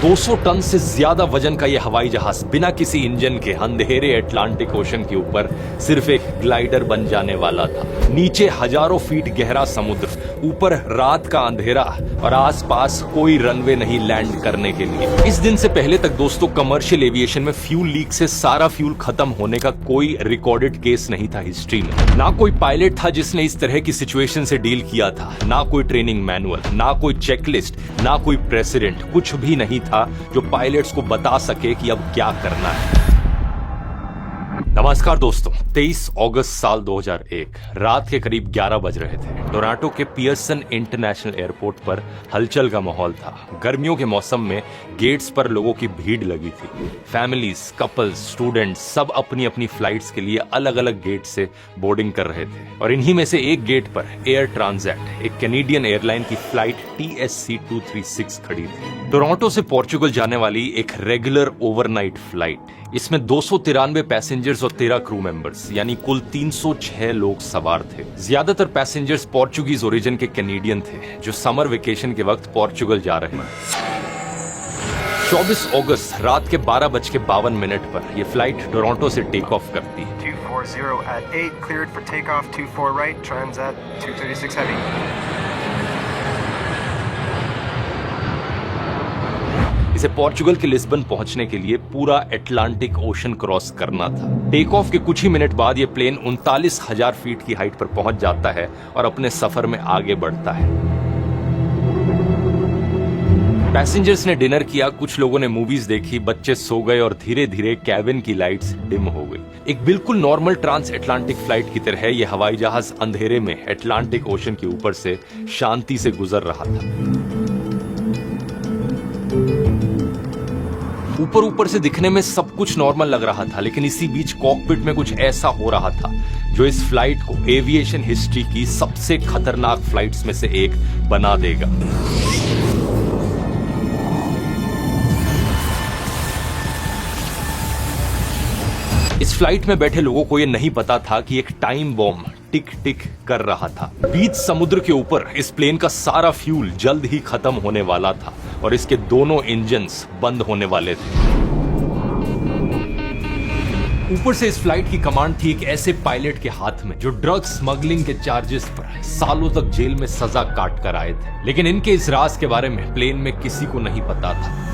200 ton से ज्यादा वजन का यह हवाई जहाज बिना किसी इंजन के अंधेरे अटलांटिक ओशन के ऊपर सिर्फ एक ग्लाइडर बन जाने वाला था। नीचे हजारों फीट गहरा समुद्र, ऊपर रात का अंधेरा और आसपास कोई रनवे नहीं लैंड करने के लिए। इस दिन से पहले तक दोस्तों कमर्शियल एविएशन में फ्यूल लीक से सारा फ्यूल खत्म होने का कोई रिकॉर्डेड केस नहीं था हिस्ट्री में। ना कोई पायलट था जिसने इस तरह की सिचुएशन से डील किया था, ना कोई ट्रेनिंग मैनुअल, ना कोई चेकलिस्ट, ना कोई प्रेसिडेंट, कुछ भी नहीं था जो पायलट्स को बता सके कि अब क्या करना है। नमस्कार दोस्तों, 23 अगस्त साल 2001 रात के करीब 11 बज रहे थे। टोरंटो के पियर्सन इंटरनेशनल एयरपोर्ट पर हलचल का माहौल था। गर्मियों के मौसम में गेट्स पर लोगों की भीड़ लगी थी। फैमिलीज, कपल्स, स्टूडेंट्स सब अपनी अपनी फ्लाइट्स के लिए अलग अलग गेट से बोर्डिंग कर रहे थे और इन्हीं में से एक गेट पर एयर ट्रांजिट, एक कैनेडियन एयरलाइन की फ्लाइट TSC 236 खड़ी थी। टोरंटो से पोर्चुगल जाने वाली एक रेगुलर ओवरनाइट फ्लाइट। इसमें 293 पैसेंजर्स और 13 क्रू मेंबर्स यानी कुल 306 लोग सवार थे। ज्यादातर पैसेंजर्स पोर्चुगीज ओरिजिन के कैनेडियन थे जो समर वेकेशन के वक्त पोर्चुगल जा रहे थे। 24 अगस्त रात के 12:52 पर यह फ्लाइट टोरंटो से टेक ऑफ करती है। 240 at 8 cleared for takeoff 24 right Transat 236 heavy। इसे पोर्चुगल के लिस्बन पहुंचने के लिए पूरा अटलांटिक ओशन क्रॉस करना था। टेक ऑफ के कुछ ही मिनट बाद यह प्लेन 39,000 फीट की हाइट पर पहुंच जाता है और अपने सफर में आगे बढ़ता है। पैसेंजर्स ने डिनर किया, कुछ लोगों ने मूवीज देखी, बच्चे सो गए और धीरे धीरे कैबिन की लाइट्स डिम हो गई। एक बिल्कुल नॉर्मल ट्रांस अटलांटिक फ्लाइट की तरह यह हवाई जहाज अंधेरे में अटलांटिक ओशन के ऊपर से शांति से गुजर रहा था। ऊपर से दिखने में सब कुछ नॉर्मल लग रहा था, लेकिन इसी बीच कॉकपिट में कुछ ऐसा हो रहा था जो इस फ्लाइट को एविएशन हिस्ट्री की सबसे खतरनाक फ्लाइट्स में से एक बना देगा। इस फ्लाइट में बैठे लोगों को यह नहीं पता था कि एक टाइम बॉम्ब टिक टिक कर रहा था। बीच समुद्र के ऊपर इस प्लेन का सारा फ्यूल जल्द ही खत्म होने वाला था और इसके दोनों इंजन्स बंद होने वाले थे। ऊपर से इस फ्लाइट की कमांड थी एक ऐसे पायलट के हाथ में जो ड्रग स्मगलिंग के चार्जेस पर सालों तक जेल में सजा काट कर आए थे। लेकिन इनके इस राज के बारे में प्लेन में किसी को नहीं पता था।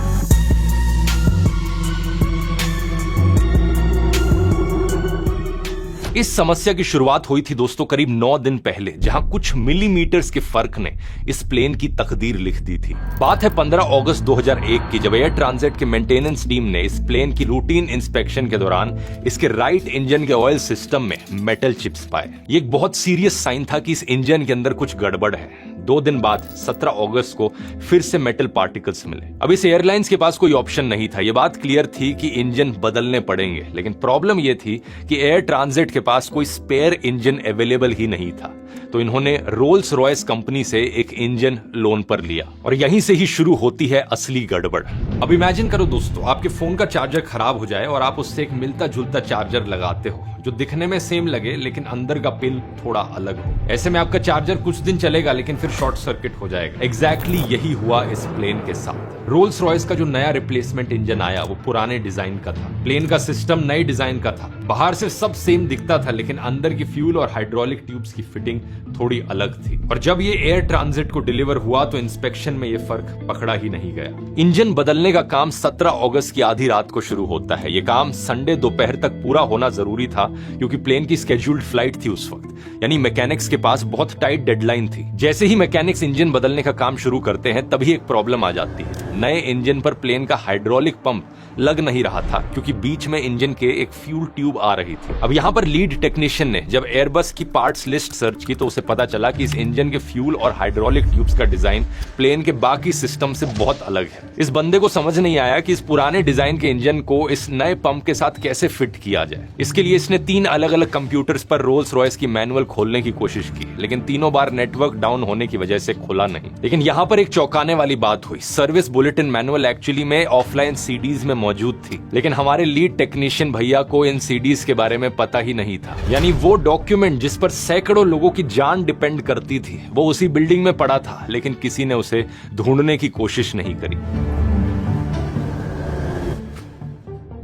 इस समस्या की शुरुआत हुई थी दोस्तों करीब 9 दिन पहले, जहां कुछ मिलीमीटर्स के फर्क ने इस प्लेन की तकदीर लिख दी थी। बात है 15 अगस्त 2001 की, जब एयर ट्रांजिट के मेंटेनेंस टीम ने इस प्लेन की रूटीन इंस्पेक्शन के दौरान इसके राइट इंजन के ऑयल सिस्टम में मेटल चिप्स पाए। ये एक बहुत सीरियस साइन था कि इस इंजन के अंदर कुछ गड़बड़ है। 2 दिन बाद 17 अगस्त को फिर से मेटल पार्टिकल्स मिले। अब इस एयरलाइंस के पास कोई ऑप्शन नहीं था। यह बात क्लियर थी कि इंजन बदलने पड़ेंगे, लेकिन प्रॉब्लम यह थी कि एयर ट्रांजिट के पास कोई स्पेयर इंजन अवेलेबल ही नहीं था। तो इन्होंने रोल्स रॉयस कंपनी से एक इंजन लोन पर लिया और यहीं से ही शुरू होती है असली गड़बड़। अब इमेजिन करो दोस्तों, आपके फोन का चार्जर खराब हो जाए और आप उससे एक मिलता जुलता चार्जर लगाते हो जो दिखने में सेम लगे लेकिन अंदर का पिन थोड़ा अलग हो। ऐसे में आपका चार्जर कुछ दिन चलेगा लेकिन फिर शॉर्ट सर्किट हो जाएगा। एग्जैक्टली यही हुआ इस प्लेन के साथ। रोल्स रॉयस का जो नया रिप्लेसमेंट इंजन आया वो पुराने डिजाइन का था। प्लेन का सिस्टम नए डिजाइन का था। बाहर से सब सेम दिखता था लेकिन अंदर की फ्यूल और हाइड्रोलिक ट्यूब्स की फिटिंग थोड़ी अलग थी। और जब ये एयर ट्रांजिट को डिलीवर हुआ तो इंस्पेक्शन में ये फर्क पकड़ा ही नहीं गया। इंजन बदलने का काम 17 अगस्त की आधी रात को शुरू होता है। ये काम संडे दोपहर तक पूरा होना जरूरी था क्योंकि प्लेन की स्केड्यूल्ड फ्लाइट थी उस वक्त, यानी मैकेनिक्स के पास बहुत टाइट डेडलाइन थी। जैसे ही मैकेनिक्स इंजन बदलने का काम शुरू करते हैं तभी एक प्रॉब्लम आ जाती है। नए इंजन पर प्लेन का हाइड्रोलिक पंप लग नहीं रहा था क्योंकि बीच में इंजन के एक फ्यूल ट्यूब आ रही थी। अब यहाँ पर लीड टेक्नीशियन ने जब एयरबस की पार्ट्स लिस्ट सर्च की तो उसे पता चला कि इस इंजन के फ्यूल और हाइड्रोलिक ट्यूब्स का डिजाइन प्लेन के बाकी सिस्टम से बहुत अलग है। इस बंदे को समझ नहीं आया कि इस पुराने डिजाइन के इंजन को इस नए पंप के साथ कैसे फिट किया जाए। इसके लिए इसने 3 अलग अलग कंप्यूटर्स पर रोल्स रॉयस की मैनुअल खोलने की कोशिश की, लेकिन तीनों बार नेटवर्क डाउन होने की वजह से खुला नहीं। लेकिन यहाँ पर एक चौंकाने वाली बात हुई। सर्विस बुलेटिन मैनुअल एक्चुअली में ऑफलाइन सीडीज में मौजूद थी, लेकिन हमारे लीड टेक्नीशियन भैया को इन सीडीज के बारे में पता ही नहीं था। यानी वो डॉक्यूमेंट जिस पर सैकड़ों लोगों की जान डिपेंड करती थी वो उसी बिल्डिंग में पड़ा था, लेकिन किसी ने उसे ढूंढने की कोशिश नहीं करी।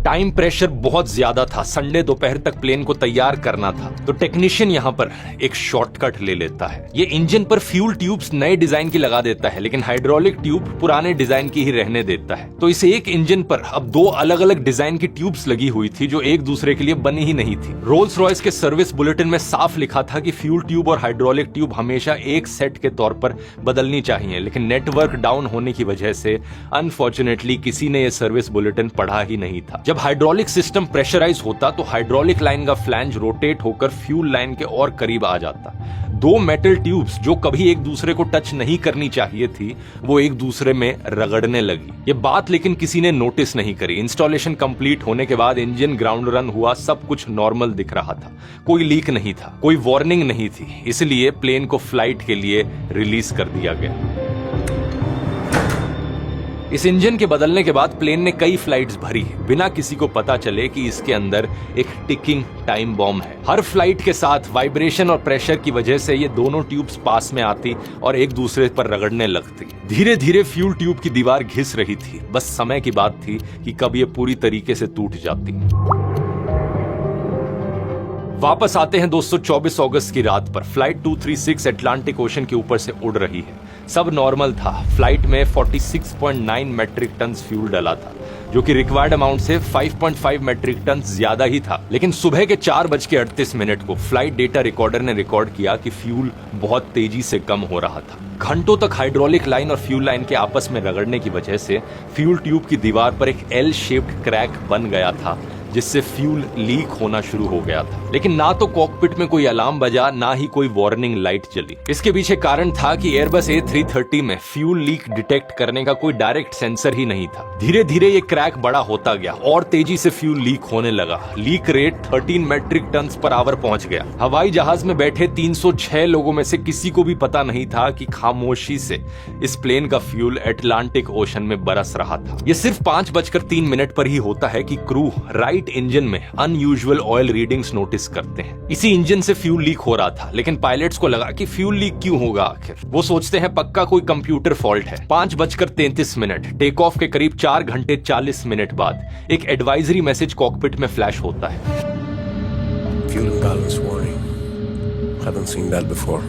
टाइम प्रेशर बहुत ज्यादा था, संडे दोपहर तक प्लेन को तैयार करना था, तो टेक्नीशियन यहाँ पर एक शॉर्टकट ले लेता है। ये इंजन पर फ्यूल ट्यूब्स नए डिजाइन की लगा देता है, लेकिन हाइड्रोलिक ट्यूब पुराने डिजाइन की ही रहने देता है। तो इस एक इंजन पर अब दो अलग अलग डिजाइन की ट्यूब्स लगी हुई थी जो एक दूसरे के लिए बनी ही नहीं थी। रोल्स रॉयस के सर्विस बुलेटिन में साफ लिखा था कि फ्यूल ट्यूब और हाइड्रोलिक ट्यूब हमेशा एक सेट के तौर पर बदलनी चाहिए, लेकिन नेटवर्क डाउन होने की वजह से अनफॉर्चुनेटली किसी ने यह सर्विस बुलेटिन पढ़ा ही नहीं था। जब हाइड्रोलिक सिस्टम प्रेशराइज होता तो हाइड्रोलिक लाइन का फ्लैंज रोटेट होकर फ्यूल लाइन के और करीब आ जाता। दो मेटल ट्यूब्स जो कभी एक दूसरे को टच नहीं करनी चाहिए थी वो एक दूसरे में रगड़ने लगी। ये बात लेकिन किसी ने नोटिस नहीं करी। इंस्टॉलेशन कंप्लीट होने के बाद इंजन ग्राउंड रन हुआ, सब कुछ नॉर्मल दिख रहा था, कोई लीक नहीं था, कोई वार्निंग नहीं थी, इसलिए प्लेन को फ्लाइट के लिए रिलीज कर दिया गया। इस इंजन के बदलने के बाद प्लेन ने कई फ्लाइट्स भरी बिना किसी को पता चले कि इसके अंदर एक टिकिंग टाइम बॉम्ब है। हर फ्लाइट के साथ वाइब्रेशन और प्रेशर की वजह से ये दोनों ट्यूब्स पास में आती और एक दूसरे पर रगड़ने लगती। धीरे धीरे फ्यूल ट्यूब की दीवार घिस रही थी, बस समय की बात थी कि कब ये पूरी तरीके से टूट जाती। वापस आते हैं दोस्तों 24 अगस्त की रात पर। फ्लाइट 236 अटलांटिक ओशन के ऊपर से उड़ रही है, सब नॉर्मल था। फ्लाइट में 46.9 मेट्रिक टन फ्यूल डला था, जो कि रिक्वायर्ड अमाउंट से 5.5 मेट्रिक टन ज्यादा ही था। लेकिन सुबह के 4:38 को फ्लाइट डेटा रिकॉर्डर ने रिकॉर्ड किया कि फ्यूल बहुत तेजी से कम हो रहा था। घंटों तक हाइड्रोलिक लाइन और फ्यूल लाइन के आपस में रगड़ने की वजह से फ्यूल ट्यूब की दीवार पर एक एल शेप्ड क्रैक बन गया था, जिससे फ्यूल लीक होना शुरू हो गया था। लेकिन ना तो कॉकपिट में कोई अलार्म बजा, ना ही कोई वार्निंग लाइट जली। इसके पीछे कारण था कि एयरबस A330 में फ्यूल लीक डिटेक्ट करने का कोई डायरेक्ट सेंसर ही नहीं था। धीरे धीरे ये क्रैक बड़ा होता गया और तेजी से फ्यूल लीक होने लगा। लीक रेट 13 मेट्रिक टन पर आवर पहुंच गया। हवाई जहाज में बैठे 306 लोगों में से किसी को भी पता नहीं था कि खामोशी से इस प्लेन का फ्यूल अटलांटिक ओशन में बरस रहा था। यह सिर्फ 5:03 पर ही होता है कि क्रू राइट इंजन में अनयूजुअल ऑयल रीडिंग्स नोटिस करते हैं। इसी इंजन से फ्यूल लीक हो रहा था, लेकिन पायलट्स को लगा कि फ्यूल लीक क्यों होगा आखिर। वो सोचते हैं पक्का कोई कंप्यूटर फॉल्ट है। 5:33 टेक ऑफ के करीब 4 घंटे 40 मिनट बाद एक एडवाइजरी मैसेज कॉकपिट में फ्लैश होता है। Fuel imbalance warning. Haven't seen that before.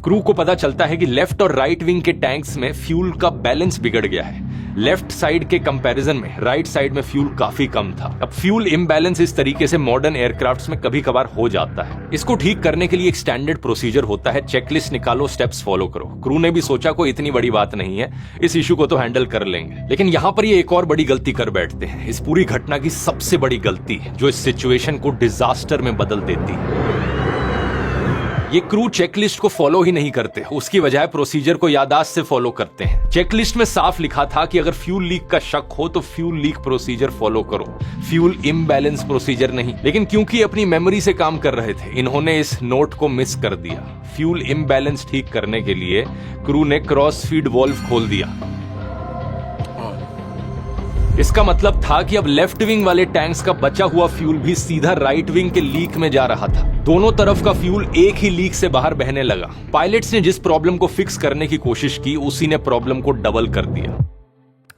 Crew को पता चलता है कि लेफ्ट और राइट विंग के टैंक्स में फ्यूल का बैलेंस बिगड़ गया है। लेफ्ट साइड के कंपैरिजन में राइट साइड में फ्यूल काफी कम था। अब फ्यूल इम्बैलेंस इस तरीके से मॉडर्न एयरक्राफ्ट्स में कभी कभार हो जाता है। इसको ठीक करने के लिए एक स्टैंडर्ड प्रोसीजर होता है, चेकलिस्ट निकालो, स्टेप्स फॉलो करो। क्रू ने भी सोचा कोई इतनी बड़ी बात नहीं है, इस इशू को तो हैंडल कर लेंगे। लेकिन यहाँ पर ये एक और बड़ी गलती कर बैठते हैं, इस पूरी घटना की सबसे बड़ी गलती जो इस सिचुएशन को डिजास्टर में बदल देती है। ये क्रू चेकलिस्ट को फॉलो ही नहीं करते, उसकी बजाय प्रोसीजर को याददाश्त से फॉलो करते हैं। चेकलिस्ट में साफ लिखा था कि अगर फ्यूल लीक का शक हो तो फ्यूल लीक प्रोसीजर फॉलो करो, फ्यूल इम्बैलेंस प्रोसीजर नहीं। लेकिन क्योंकि अपनी मेमोरी से काम कर रहे थे, इन्होंने इस नोट को मिस कर दिया। फ्यूल इम्बैलेंस ठीक करने के लिए क्रू ने क्रॉस फीड वॉल्व खोल दिया। इसका मतलब था कि अब लेफ्ट विंग वाले टैंक्स का बचा हुआ फ्यूल भी सीधा राइट विंग के लीक में जा रहा था। दोनों तरफ का फ्यूल एक ही लीक से बाहर बहने लगा। पायलट्स ने जिस प्रॉब्लम को फिक्स करने की कोशिश की, उसी ने प्रॉब्लम को डबल कर दिया।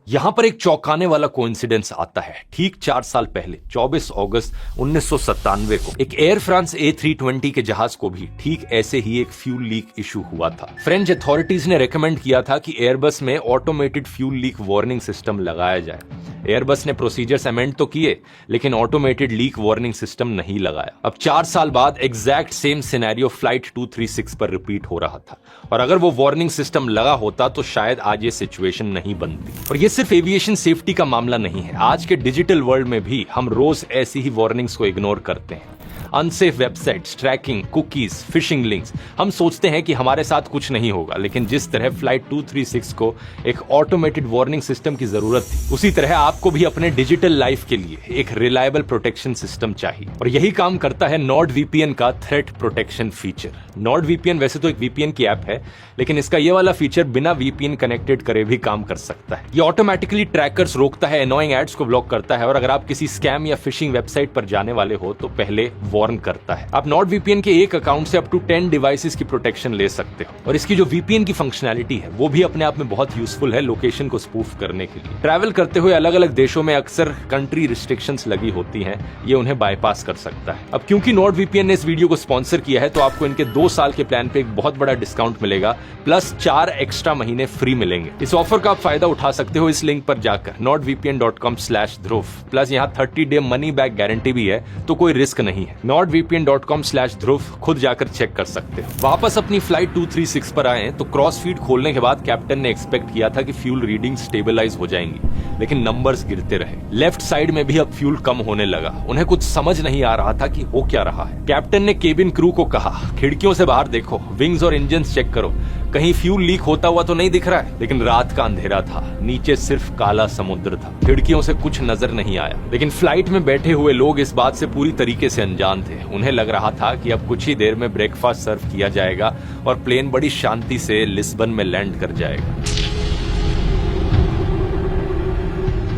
यहां पर एक चौंकाने वाला कोइंसिडेंस आता है। ठीक 4 साल पहले 24 अगस्त 1997 को एक एयर फ्रांस A320 के जहाज को भी ठीक ऐसे ही एक फ्यूल लीक इशू हुआ था। फ्रेंच अथॉरिटीज ने रेकमेंड किया था कि एयरबस में automated fuel leak warning system लगाया जाए। एयरबस ने प्रोसीजर्स अमेंड तो किए, लेकिन ऑटोमेटेड लीक वार्निंग सिस्टम नहीं लगाया। अब 4 साल बाद एग्जैक्ट सेम सिनेरियो फ्लाइट 236 पर रिपीट हो रहा था, और अगर वो वार्निंग सिस्टम लगा होता तो शायद आज ये सिचुएशन नहीं बनती। और ये सिर्फ एविएशन सेफ्टी का मामला नहीं है, आज के डिजिटल वर्ल्ड में भी हम रोज ऐसी ही वार्निंग्स को इग्नोर करते हैं। Unsafe websites, tracking, cookies, phishing links, हम सोचते हैं कि हमारे साथ कुछ नहीं होगा, लेकिन जिस तरह फ्लाइट 236 को एक ऑटोमेटेड वार्निंग सिस्टम की जरूरत थी, उसी तरह आपको भी अपने डिजिटल लाइफ के लिए एक रिलायबल प्रोटेक्शन सिस्टम चाहिए। और यही काम करता है NordVPN का थ्रेट प्रोटेक्शन फीचर। NordVPN वैसे तो एक VPN की ऐप है, लेकिन इसका ये वाला फीचर बिना VPN कनेक्टेड करे भी काम कर सकता है। ये ऑटोमेटिकली ट्रैकर्स रोकता है, एनोइंग एड्स को ब्लॉक करता है, और अगर आप किसी स्कैम या फिशिंग वेबसाइट पर जाने वाले हो तो पहले वार्न करता है। आप नॉर्ड वीपीएन के एक अकाउंट से अप टू 10 डिवाइसेस की प्रोटेक्शन ले सकते हो और इसकी जो वीपीएन की फंक्शनैलिटी है वो भी अपने आप में बहुत यूजफुल है लोकेशन को स्पूफ करने के लिए। ट्रैवल करते हुए अलग अलग देशों में अक्सर कंट्री रिस्ट्रिक्शंस लगी होती हैं, ये उन्हें बाईपास कर सकता है। अब क्योंकि नॉर्ड वीपीएन ने इस वीडियो को स्पॉन्सर किया है तो आपको इनके 2 साल के प्लान पे एक बहुत बड़ा डिस्काउंट मिलेगा, प्लस 4 एक्स्ट्रा महीने फ्री मिलेंगे। इस ऑफर का आप फायदा उठा सकते हो इस लिंक पर जाकर nordvpn.com/dhruv। प्लस यहाँ 30 डे मनी बैक गारंटी भी है, तो कोई रिस्क नहीं है। nordvpn.com/dhruv खुद जाकर चेक कर सकते हो। वापस अपनी फ्लाइट 236 पर आए तो क्रॉस फीड खोलने के बाद कैप्टन ने एक्सपेक्ट किया था कि फ्यूल रीडिंग स्टेबलाइज हो जाएंगी, लेकिन नंबर्स गिरते रहे। लेफ्ट साइड में भी अब फ्यूल कम होने लगा। उन्हें कुछ समझ नहीं आ रहा था कि हो क्या रहा है। कैप्टन ने केबिन क्रू को कहा, खिड़कियों से बाहर देखो, विंग्स और इंजन चेक करो, कहीं फ्यूल लीक होता हुआ तो नहीं दिख रहा है। लेकिन रात का अंधेरा था, नीचे सिर्फ काला समुद्र था, खिड़कियों से कुछ नजर नहीं आया। लेकिन फ्लाइट में बैठे हुए लोग इस बात से पूरी तरीके से अनजान थे। उन्हें लग रहा था कि अब कुछ ही देर में ब्रेकफास्ट सर्व किया जाएगा और प्लेन बड़ी शांति से लिस्बन में लैंड कर जाएगा।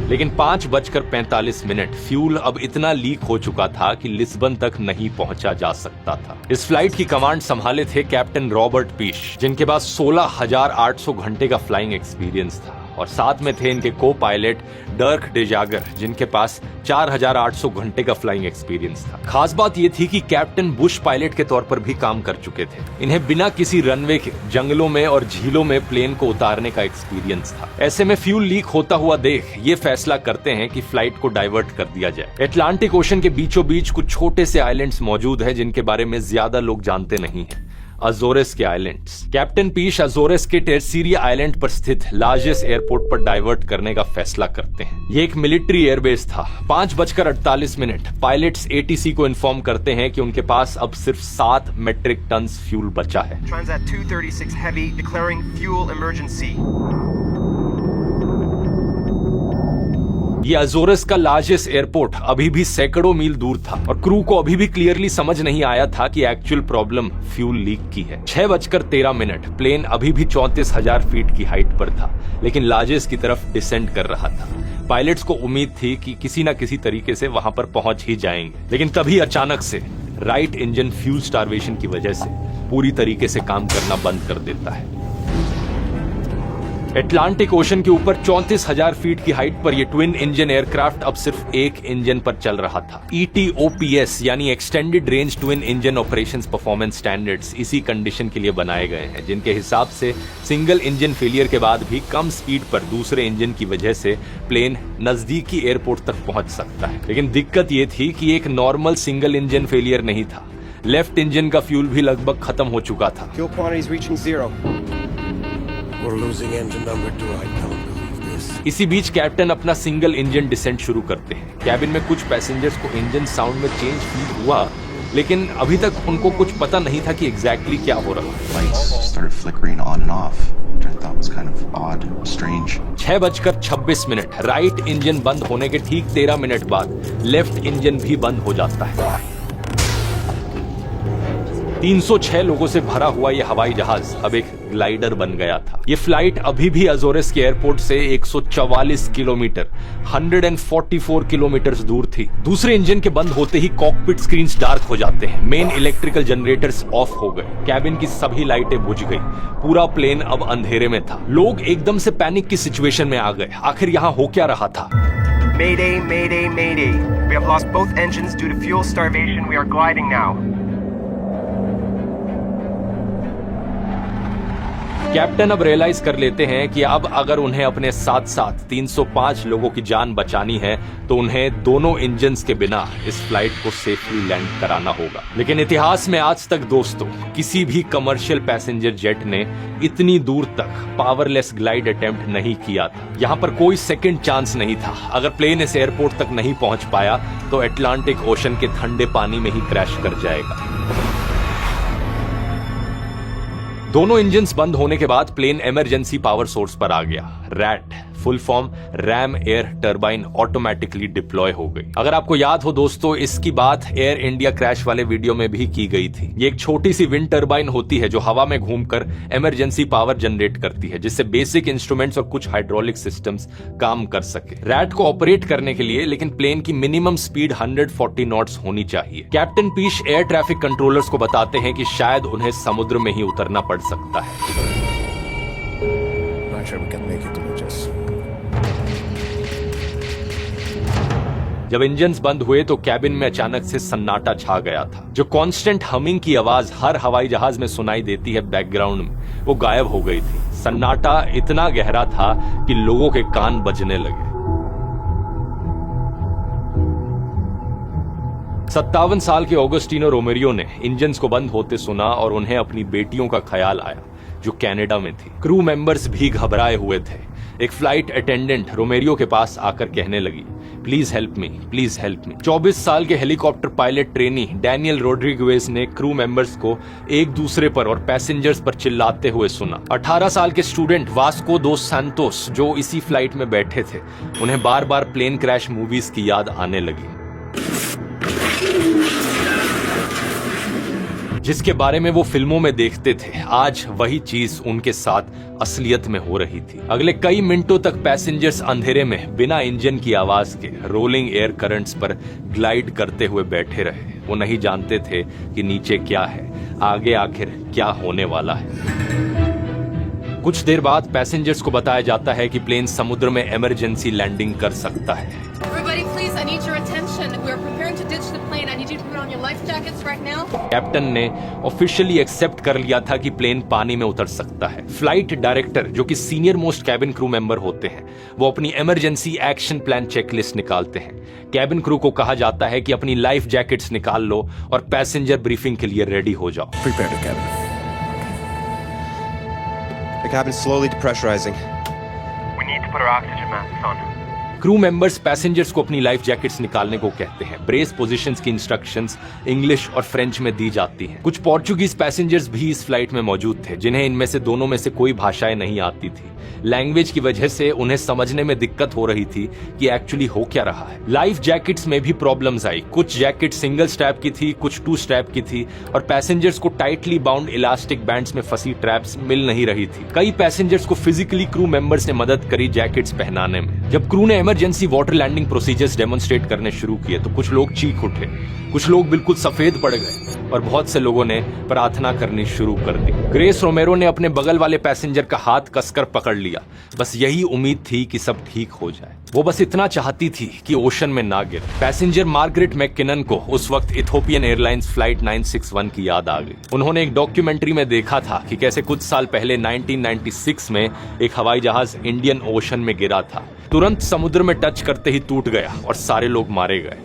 लेकिन 5:45 फ्यूल अब इतना लीक हो चुका था कि लिस्बन तक नहीं पहुंचा जा सकता था। इस फ्लाइट की कमांड संभाले थे कैप्टन रॉबर्ट पीश, जिनके पास 16,800 घंटे का फ्लाइंग एक्सपीरियंस था, और साथ में थे इनके को पायलट डर्क डेजागर, जिनके पास 4,800 घंटे का फ्लाइंग एक्सपीरियंस था। खास बात यह थी कि कैप्टन बुश पायलट के तौर पर भी काम कर चुके थे। इन्हें बिना किसी रनवे के जंगलों में और झीलों में प्लेन को उतारने का एक्सपीरियंस था। ऐसे में फ्यूल लीक होता हुआ देख ये फैसला करते हैं कि फ्लाइट को डाइवर्ट कर दिया जाए। अटलांटिक ओशन के बीचों बीच कुछ छोटे से आइलैंड्स मौजूद हैं जिनके बारे में ज्यादा लोग जानते नहीं हैं। अजोरेस के आइलैंड्स। कैप्टन पीश अजोरेस के टेरसीरिया आइलैंड पर स्थित लार्जेस्ट एयरपोर्ट पर डाइवर्ट करने का फैसला करते हैं। ये एक मिलिट्री एयरबेस था। 5:48 पायलट्स एटीसी को इन्फॉर्म करते हैं कि उनके पास अब सिर्फ 7 मेट्रिक टन फ्यूल बचा है। Transat 236 Heavy declaring fuel emergency. ये अजोरस का लार्जेस्ट एयरपोर्ट अभी भी सैकड़ों मील दूर था और क्रू को अभी भी क्लियरली समझ नहीं आया था कि एक्चुअल प्रॉब्लम फ्यूल लीक की है। 6:13 प्लेन अभी भी 34,000 फीट की हाइट पर था, लेकिन लार्जेस की तरफ डिसेंड कर रहा था। पायलट्स को उम्मीद थी कि किसी न किसी तरीके से वहां पर पहुंच ही जाएंगे, लेकिन तभी अचानक से राइट इंजन फ्यूल स्टार्वेशन की वजह से पूरी तरीके से काम करना बंद कर देता है। अटलांटिक ओशन के ऊपर 34,000 फीट की हाइट पर यह ट्विन इंजन एयरक्राफ्ट अब सिर्फ एक इंजन पर चल रहा था। ETOPS यानी extended range twin engine operations performance standards इसी कंडीशन के लिए बनाए गए हैं, जिनके हिसाब से सिंगल इंजन फेलियर के बाद भी कम स्पीड पर दूसरे इंजन की वजह से प्लेन नजदीकी एयरपोर्ट तक पहुंच सकता है। लेकिन दिक्कत यह थी कि एक नॉर्मल सिंगल इंजन फेलियर नहीं था। लेफ्ट इंजन का फ्यूल भी लगभग खत्म हो चुका था। Fuel quantities reaching 0. We're losing engine number 2. I don't believe this. इसी बीच कैप्टन अपना सिंगल इंजन डिसेंट शुरू करते हैं। कैबिन में कुछ पैसेंजर्स को इंजन साउंड में चेंज फील हुआ, लेकिन अभी तक उनको कुछ पता नहीं था कि एग्जैक्टली क्या हो रहा है। Lights started flickering on and off, which I thought was kind of odd, strange. 6:26 right engine बंद होने के ठीक 13 मिनट बाद लेफ्ट इंजन भी बंद हो जाता है। 306 लोगों से भरा हुआ यह हवाई जहाज अब एक ग्लाइडर बन गया था। यह फ्लाइट अभी भी अजोरेस के एयरपोर्ट से 144 किलोमीटर 144 किलोमीटर दूर थी। दूसरे इंजन के बंद होते ही कॉकपिट स्क्रीन्स डार्क हो जाते हैं। मेन इलेक्ट्रिकल जनरेटर्स ऑफ हो गए। कैबिन की सभी लाइटें बुझ गई। पूरा प्लेन अब अंधेरे में था। लोग एकदम से पैनिक की सिचुएशन में आ गए। आखिर यहाँ हो क्या रहा था? Mayday, mayday, mayday. We have lost both engines due to fuel starvation. We are gliding now. Captain अब रियलाइज कर लेते हैं कि अब अगर उन्हें अपने साथ साथ 305 लोगों की जान बचानी है तो उन्हें दोनों इंजन्स के बिना इस फ्लाइट को सेफली लैंड कराना होगा। लेकिन इतिहास में आज तक दोस्तों किसी भी कमर्शियल पैसेंजर जेट ने इतनी दूर तक पावरलेस ग्लाइड अटेम्प्ट नहीं किया था। यहाँ पर कोई सेकंड चांस नहीं था। अगर प्लेन इस एयरपोर्ट तक नहीं पहुंच पाया तो अटलांटिक ओशन के ठंडे पानी में ही क्रैश कर जाएगा। दोनों इंजन्स बंद होने के बाद प्लेन इमरजेंसी पावर सोर्स पर आ गया। Rat full form RAM air turbine automatically deploy हो गई। अगर आपको याद हो दोस्तों, इसकी बात एयर इंडिया क्रैश वाले वीडियो में भी की गई थी। ये एक छोटी सी विंड टर्बाइन होती है जो हवा में घूमकर इमरजेंसी पावर जनरेट करती है, जिससे बेसिक इंस्ट्रूमेंट्स और कुछ हाइड्रोलिक सिस्टम्स काम कर सके। रैट को ऑपरेट करने के लिए लेकिन प्लेन की मिनिमम स्पीड 140 नॉट्स होनी चाहिए। कैप्टन पीश एयर ट्रैफिक कंट्रोलर्स को बताते हैं कि शायद उन्हें समुद्र में ही उतरना पड़ सकता है। Not sure we can make it to Lucas. जब इंजन्स बंद हुए तो कैबिन में अचानक से सन्नाटा छा गया था। जो कांस्टेंट हमिंग की आवाज हर हवाई जहाज में सुनाई देती है बैकग्राउंड में, वो गायब हो गई थी। सन्नाटा इतना गहरा था कि लोगों के कान बजने लगे। 57 साल के ऑगस्टिनो रोमेरियो ने इंजन्स को बंद होते सुना और उन्हें अपनी बेटियों का ख्याल आया जो कनाडा में थी। क्रू मेंबर्स भी घबराए हुए थे। एक फ्लाइट अटेंडेंट रोमेरियो के पास आकर कहने लगी, please help me, please help me. 24 साल के helicopter pilot trainee Daniel Rodriguez ने क्रू मेंबर्स को एक दूसरे पर और पैसेंजर्स पर चिल्लाते हुए सुना। 18 साल के स्टूडेंट वास्को दो सैंतोस जो इसी फ्लाइट में बैठे थे, उन्हें बार बार प्लेन क्रैश मूवीज की याद आने लगी, जिसके बारे में वो फिल्मों में देखते थे। आज वही चीज उनके साथ असलियत में हो रही थी। अगले कई मिनटों तक पैसेंजर्स अंधेरे में बिना इंजन की आवाज के रोलिंग एयर करंट्स पर ग्लाइड करते हुए बैठे रहे। वो नहीं जानते थे कि नीचे क्या है, आगे आखिर क्या होने वाला है। कुछ देर बाद पैसेंजर्स को बताया जाता है कि प्लेन समुद्र में इमरजेंसी लैंडिंग कर सकता है। कैप्टन ने ऑफिशियली एक्सेप्ट कर लिया था कि प्लेन पानी में उतर सकता है। फ्लाइट डायरेक्टर, जो कि senior most cabin crew member होते हैं, वो अपनी इमरजेंसी एक्शन प्लान चेकलिस्ट निकालते हैं। कैबिन क्रू को कहा जाता है कि अपनी लाइफ जैकेट्स निकाल लो और पैसेंजर ब्रीफिंग के लिए रेडी हो जाओ। Prepare the cabin. The cabin's slowly depressurizing. We need to put our oxygen masks on. Crew members passengers को अपनी लाइफ जैकेट्स निकालने को कहते हैं। ब्रेस पोजीशंस की इंस्ट्रक्शंस इंग्लिश और फ्रेंच में दी जाती हैं। कुछ पोर्चुगीज पैसेंजर्स भी इस फ्लाइट में मौजूद थे, जिन्हें इनमें से दोनों में से कोई भाषाएं नहीं आती थी। लैंग्वेज की वजह से उन्हें समझने में दिक्कत हो रही थी कि एक्चुअली हो क्या रहा है। लाइफ जैकेट्स में भी प्रॉब्लम्स आई। कुछ जैकेट सिंगल स्ट्रैप की थी, कुछ 2 स्ट्रैप की थी और पैसेंजर्स को टाइटली बाउंड इलास्टिक बैंड्स में फंसी ट्रैप्स मिल नहीं रही थी। कई पैसेंजर्स को फिजिकली क्रू मेंबर्स ने मदद करी जैकेट्स पहनाने में। जब क्रू ने emergency water landing procedures demonstrate करने शुरू किए तो कुछ लोग चीख उठे, कुछ लोग बिल्कुल सफेद पड़ गए और बहुत से लोगों ने प्रार्थना करनी शुरू कर दी। ग्रेस रोमेरो ने अपने बगल वाले पैसेंजर का हाथ कसकर पकड़ लिया। बस यही उम्मीद थी कि सब ठीक हो जाए। वो बस इतना चाहती थी कि ओशन में ना गिरे। पैसेंजर मार्गरेट मैककिनन को उस वक्त इथोपियन एयरलाइंस फ्लाइट 961 की याद आ गई। उन्होंने एक डॉक्यूमेंट्री में देखा था कि कैसे कुछ साल पहले 1996 में एक हवाई जहाज इंडियन ओशन में गिरा था। तुरंत समुद्र में टच करते ही टूट गया और सारे लोग मारे गए।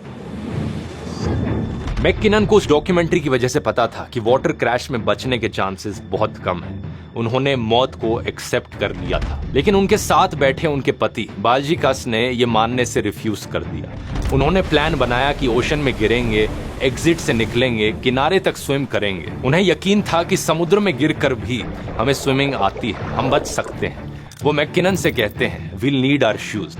मैककिनन को उस डॉक्यूमेंट्री की वजह से पता था कि वाटर क्रैश में बचने के चांसेस बहुत कम हैं। उन्होंने मौत को एक्सेप्ट कर लिया था, लेकिन उनके साथ बैठे उनके पति बाल्जिकस ने यह मानने से रिफ्यूज कर दिया। उन्होंने प्लान बनाया कि ओशन में गिरेंगे, एग्जिट से निकलेंगे, किनारे तक स्विम करेंगे। उन्हें यकीन था कि समुद्र में गिरकर भी हमें स्विमिंग आती है, हम बच सकते हैं। वो मैककिनन से कहते हैं, वील नीड आवर शूज,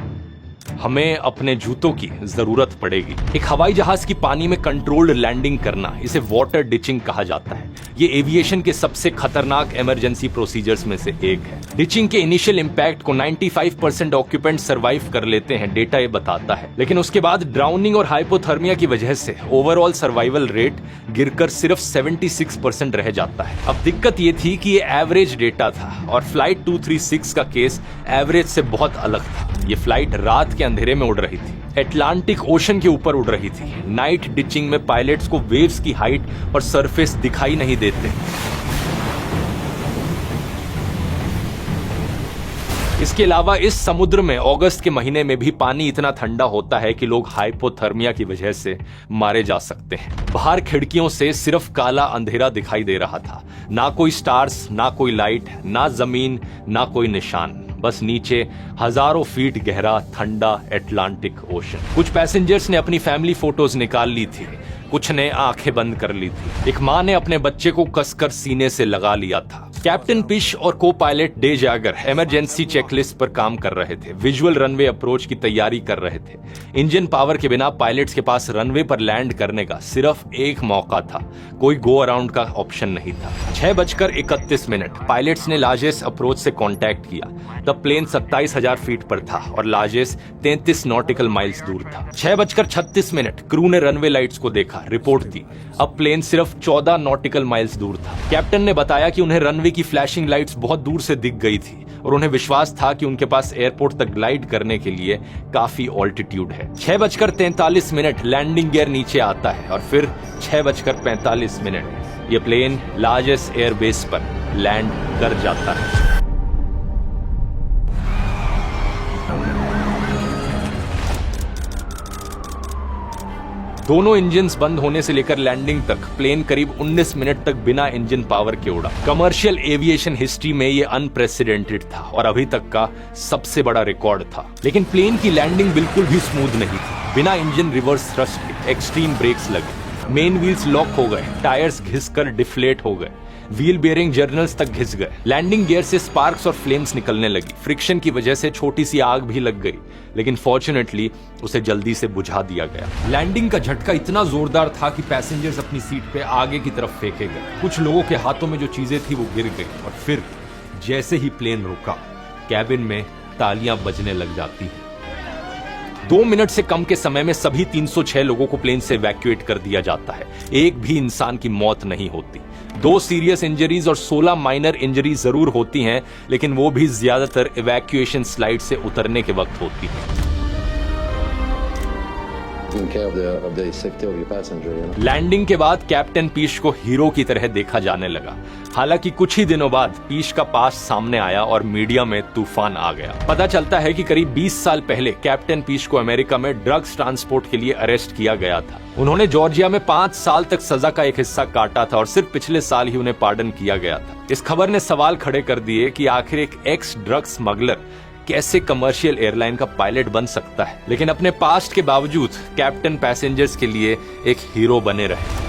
हमें अपने जूतों की जरूरत पड़ेगी। एक हवाई जहाज की पानी में कंट्रोल्ड लैंडिंग करना, इसे वाटर डिचिंग कहा जाता है। ये एविएशन के सबसे खतरनाक इमरजेंसी प्रोसीजर्स में से एक है। डिचिंग के इनिशियल इंपैक्ट को 95% ऑक्यूपेंट सर्वाइव कर लेते हैं, डेटा ये बताता है। लेकिन उसके बाद ड्राउनिंग और हाइपोथर्मिया की वजह से ओवरऑल सर्वाइवल रेट गिरकर सिर्फ 76% रह जाता है। अब दिक्कत ये थी कि ये एवरेज डेटा था और फ्लाइट 236 का केस एवरेज से बहुत अलग था। ये फ्लाइट रात के अंधेरे में उड़ रही थी, अटलांटिक ओशन के ऊपर उड़ रही थी। नाइट डिचिंग में पायलट्स को वेव्स की हाइट और सरफेस दिखाई नहीं देते। इसके अलावा इस समुद्र में अगस्त के महीने में भी पानी इतना ठंडा होता है कि लोग हाइपोथर्मिया की वजह से मारे जा सकते हैं। बाहर खिड़कियों से सिर्फ काला अंधेरा दिखाई दे रहा था, ना कोई स्टार्स, ना कोई लाइट, ना जमीन, ना कोई निशान, बस नीचे हजारों फीट गहरा ठंडा अटलांटिक ओशन। कुछ पैसेंजर्स ने अपनी फैमिली फोटोज निकाल ली थी, कुछ ने आंखें बंद कर ली थी। एक माँ ने अपने बच्चे को कसकर सीने से लगा लिया था। कैप्टन पिश और को पायलट डे जागर इमरजेंसी चेकलिस्ट पर काम कर रहे थे, विजुअल रनवे अप्रोच की तैयारी कर रहे थे। इंजन पावर के बिना पायलट्स के पास रनवे पर लैंड करने का सिर्फ एक मौका था, कोई गो अराउंड का ऑप्शन नहीं था। 6:31 पायलट्स ने लार्जेस्ट अप्रोच से कांटेक्ट किया। तब प्लेन 27,000 फीट पर था और लार्जेस्ट 33 नॉटिकल माइल्स दूर था। 6:36 क्रू ने रनवे लाइट्स को देखा, रिपोर्ट दी। अब प्लेन सिर्फ 14 नॉटिकल माइल्स दूर था। कैप्टन ने बताया कि उन्हें रनवे की फ्लैशिंग लाइट्स बहुत दूर से दिख गई थी और उन्हें विश्वास था कि उनके पास एयरपोर्ट तक ग्लाइड करने के लिए काफी ऑल्टीट्यूड है। 6:43 लैंडिंग गियर नीचे आता है और फिर 6:45 ये प्लेन लार्जेस्ट एयरबेस पर लैंड कर जाता है। दोनों इंजन्स बंद होने से लेकर लैंडिंग तक प्लेन करीब 19 मिनट तक बिना इंजन पावर के उड़ा। कमर्शियल एविएशन हिस्ट्री में ये अनप्रेसिडेंटेड था और अभी तक का सबसे बड़ा रिकॉर्ड था। लेकिन प्लेन की लैंडिंग बिल्कुल भी स्मूथ नहीं थी। बिना इंजन रिवर्स थ्रस्ट के एक्सट्रीम ब्रेक्स लगे, मेन व्हील्स लॉक हो गए, टायर्स घिसकर डिफ्लेट हो गए, व्हील बेयरिंग जर्नल्स तक घिस गए, लैंडिंग गियर से स्पार्क्स और फ्लेम्स निकलने लगी। फ्रिक्शन की वजह से छोटी सी आग भी लग गई, लेकिन फॉर्चुनेटली उसे जल्दी से बुझा दिया गया। लैंडिंग का झटका इतना जोरदार था कि पैसेंजर्स अपनी सीट पे आगे की तरफ फेंके गए। कुछ लोगों के हाथों में जो चीजें थी वो गिर गई और फिर जैसे ही प्लेन रुका, कैबिन में तालियां बजने लग जाती हैं। 2 मिनट से कम के समय में सभी 306 लोगों को प्लेन से इवैक्यूएट कर दिया जाता है। एक भी इंसान की मौत नहीं होती। 2 सीरियस इंजरीज और 16 माइनर इंजरीज जरूर होती हैं, लेकिन वो भी ज्यादातर इवैक्यूएशन स्लाइड से उतरने के वक्त होती है। लैंडिंग के बाद कैप्टन पीश को हीरो की तरह देखा जाने लगा। हालांकि कुछ ही दिनों बाद पीश का पास्ट सामने आया और मीडिया में तूफान आ गया। पता चलता है कि करीब 20 साल पहले कैप्टन पीश को अमेरिका में ड्रग्स ट्रांसपोर्ट के लिए अरेस्ट किया गया था। उन्होंने जॉर्जिया में 5 साल तक सजा का एक हिस्सा काटा था और सिर्फ पिछले साल ही उन्हें पार्डन किया गया था। इस खबर ने सवाल खड़े कर दिए कि आखिर एक एक्स ड्रग्स स्मगलर कैसे कमर्शियल एयरलाइन का पायलट बन सकता है, लेकिन अपने पास्ट के बावजूद कैप्टन पैसेंजर्स के लिए एक हीरो बने रहे।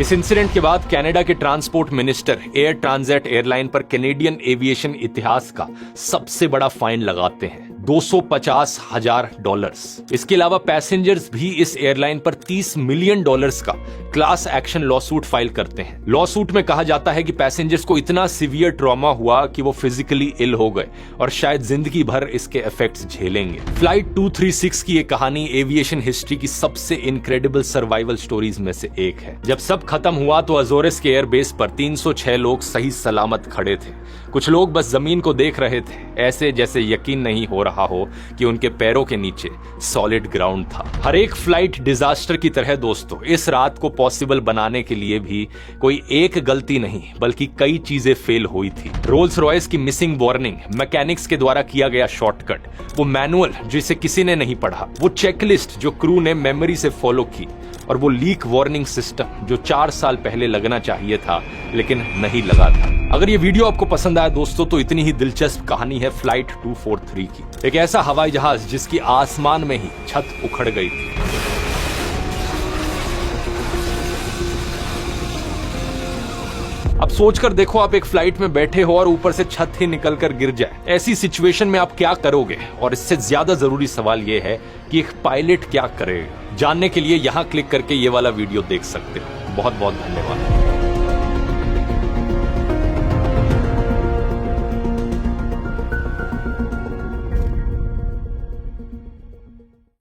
इस इंसिडेंट के बाद कनाडा के transport minister air transit airline पर कैनेडियन एविएशन इतिहास का सबसे बड़ा फाइन लगाते हैं, $250,000। इसके अलावा पैसेंजर्स भी इस एयरलाइन पर $30 मिलियन का क्लास एक्शन लॉसूट फाइल करते हैं। लॉसूट में कहा जाता है कि पैसेंजर्स को इतना सीवियर ट्रॉमा हुआ कि वो फिजिकली इल हो गए और शायद जिंदगी भर इसके इफेक्ट्स झेलेंगे। फ्लाइट 236 की ये कहानी एविएशन हिस्ट्री की सबसे इनक्रेडिबल सर्वाइवल स्टोरीज में से एक है। जब सब खत्म हुआ तो अजोरेस के एयरबेस पर 306 लोग सही सलामत खड़े थे। कुछ लोग बस जमीन को देख रहे थे, ऐसे जैसे यकीन नहीं हो रहा हो कि उनके पैरों के नीचे सॉलिड ग्राउंड था। हर एक फ्लाइट डिजास्टर की तरह दोस्तों, इस रात को पॉसिबल बनाने के लिए भी कोई एक गलती नहीं बल्कि कई चीजें फेल हुई थी। रोल्स रॉयस की मिसिंग वार्निंग, मैकेनिक्स के द्वारा किया गया शॉर्टकट, वो मैनुअल जिसे किसी ने नहीं पढ़ा, वो चेकलिस्ट जो क्रू ने मेमोरी से फॉलो की, और वो लीक वार्निंग सिस्टम जो 4 साल पहले लगना चाहिए था लेकिन नहीं लगा था। अगर ये वीडियो आपको पसंद आया दोस्तों तो इतनी ही दिलचस्प कहानी है फ्लाइट 243 की। एक ऐसा हवाई जहाज जिसकी आसमान में ही छत उखड़ गई थी। अब सोचकर देखो, आप एक फ्लाइट में बैठे हो और ऊपर से छत ही निकलकर गिर जाए। ऐसी सिचुएशन में आप क्या करोगे? और इससे ज्यादा जरूरी सवाल यह है कि एक पायलट क्या करेगा। जानने के लिए यहां क्लिक करके ये वाला वीडियो देख सकते हो। बहुत बहुत धन्यवाद।